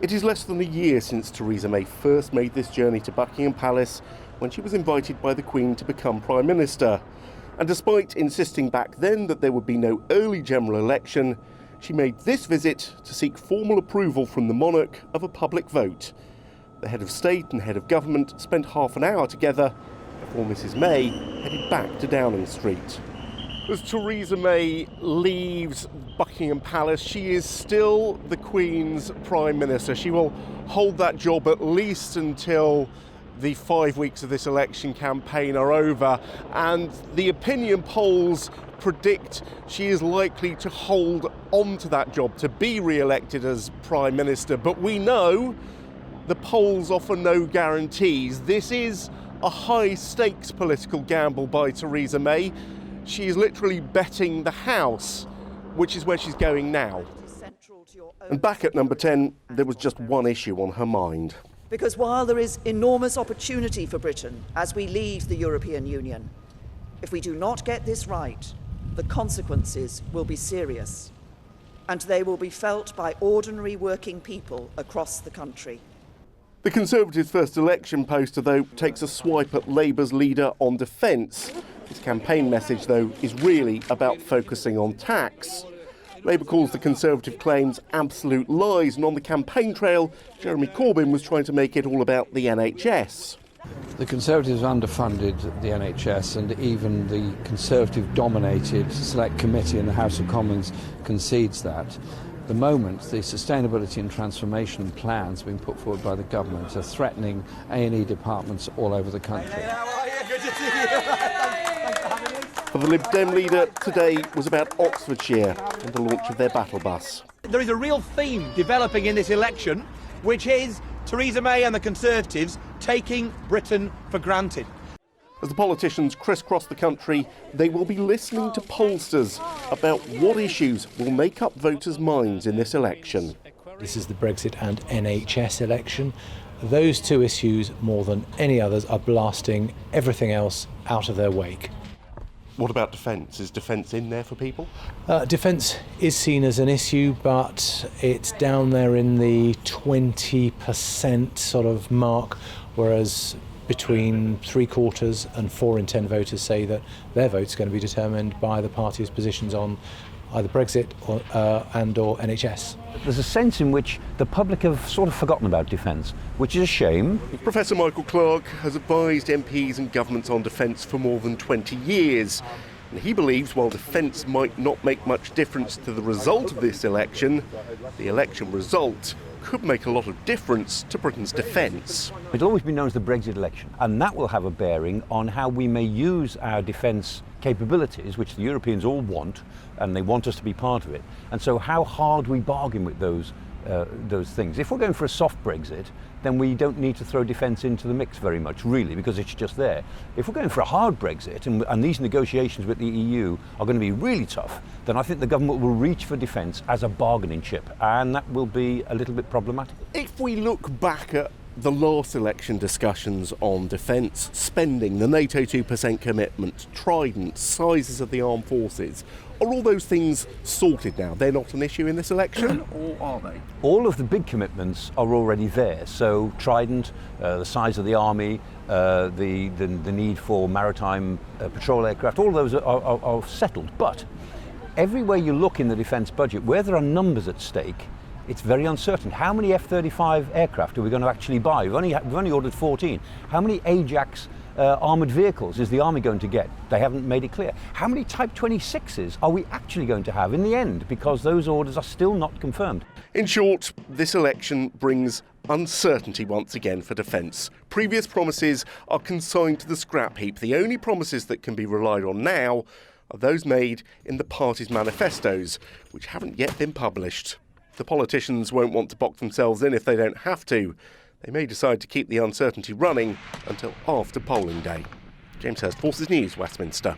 It is less than a year since Theresa May first made this journey to Buckingham Palace when she was invited by the Queen to become Prime Minister. And despite insisting back then that there would be no early general election, she made this visit to seek formal approval from the monarch of a public vote. The head of state and head of government spent half an hour together before Mrs May headed back to Downing Street. As Theresa May leaves Buckingham Palace, she is still the Queen's Prime Minister. She will hold that job at least until the 5 weeks of this election campaign are over, and the opinion polls predict she is likely to hold on to that job, to be re-elected as Prime Minister. But we know the polls offer no guarantees. This is a high-stakes political gamble by Theresa May. She is literally betting the house, which is where she's going now. And back at number 10, there was just one issue on her mind. Because while there is enormous opportunity for Britain as we leave the European Union, if we do not get this right, the consequences will be serious, and they will be felt by ordinary working people across the country. The Conservatives' first election poster, though, takes a swipe at Labour's leader on defence. His campaign message, though, is really about focusing on tax. Labour calls the Conservative claims absolute lies, and on the campaign trail, Jeremy Corbyn was trying to make it all about the NHS. The Conservatives underfunded the NHS, and even the Conservative-dominated Select Committee in the House of Commons concedes that. At the moment, the sustainability and transformation plans being put forward by the government are threatening A&E departments all over the country. For the Lib Dem leader, today was about Oxfordshire and the launch of their battle bus. There is a real theme developing in this election, which is Theresa May and the Conservatives taking Britain for granted. As the politicians crisscross the country, they will be listening to pollsters about what issues will make up voters' minds in this election. This is the Brexit and NHS election. Those two issues, more than any others, are blasting everything else out of their wake. What about defence? Is defence in there for people? Defence is seen as an issue, but it's down there in the 20% sort of mark, whereas between 3/4 and 4 in 10 voters say that their vote's going to be determined by the party's positions on either Brexit or NHS. There's a sense in which the public have sort of forgotten about defence, which is a shame. Professor Michael Clarke has advised MPs and governments on defence for more than 20 years. And he believes while defence might not make much difference to the result of this election, the election result could make a lot of difference to Britain's defence. It'll always be known as the Brexit election, and that will have a bearing on how we may use our defence capabilities, which the Europeans all want, and they want us to be part of it. And so how hard we bargain with those things. If we're going for a soft Brexit, then we don't need to throw defence into the mix very much, really, because it's just there. If we're going for a hard Brexit, and these negotiations with the EU are going to be really tough, then I think the government will reach for defence as a bargaining chip, and that will be a little bit problematic. If we look back at the last election discussions on defence, spending, the NATO 2% commitment, Trident, sizes of the armed forces, are all those things sorted now? They're not an issue in this election, or are they? All of the big commitments are already there. So Trident, the size of the army, the need for maritime patrol aircraft, all of those are settled. But everywhere you look in the defence budget, where there are numbers at stake, it's very uncertain. How many F-35 aircraft are we going to actually buy? We've only ordered 14. How many Ajax armoured vehicles is the army going to get? They haven't made it clear. How many Type 26s are we actually going to have in the end? Because those orders are still not confirmed. In short, this election brings uncertainty once again for defence. Previous promises are consigned to the scrap heap. The only promises that can be relied on now are those made in the party's manifestos, which haven't yet been published. The politicians won't want to box themselves in if they don't have to. They may decide to keep the uncertainty running until after polling day. James Hurst, Forces News, Westminster.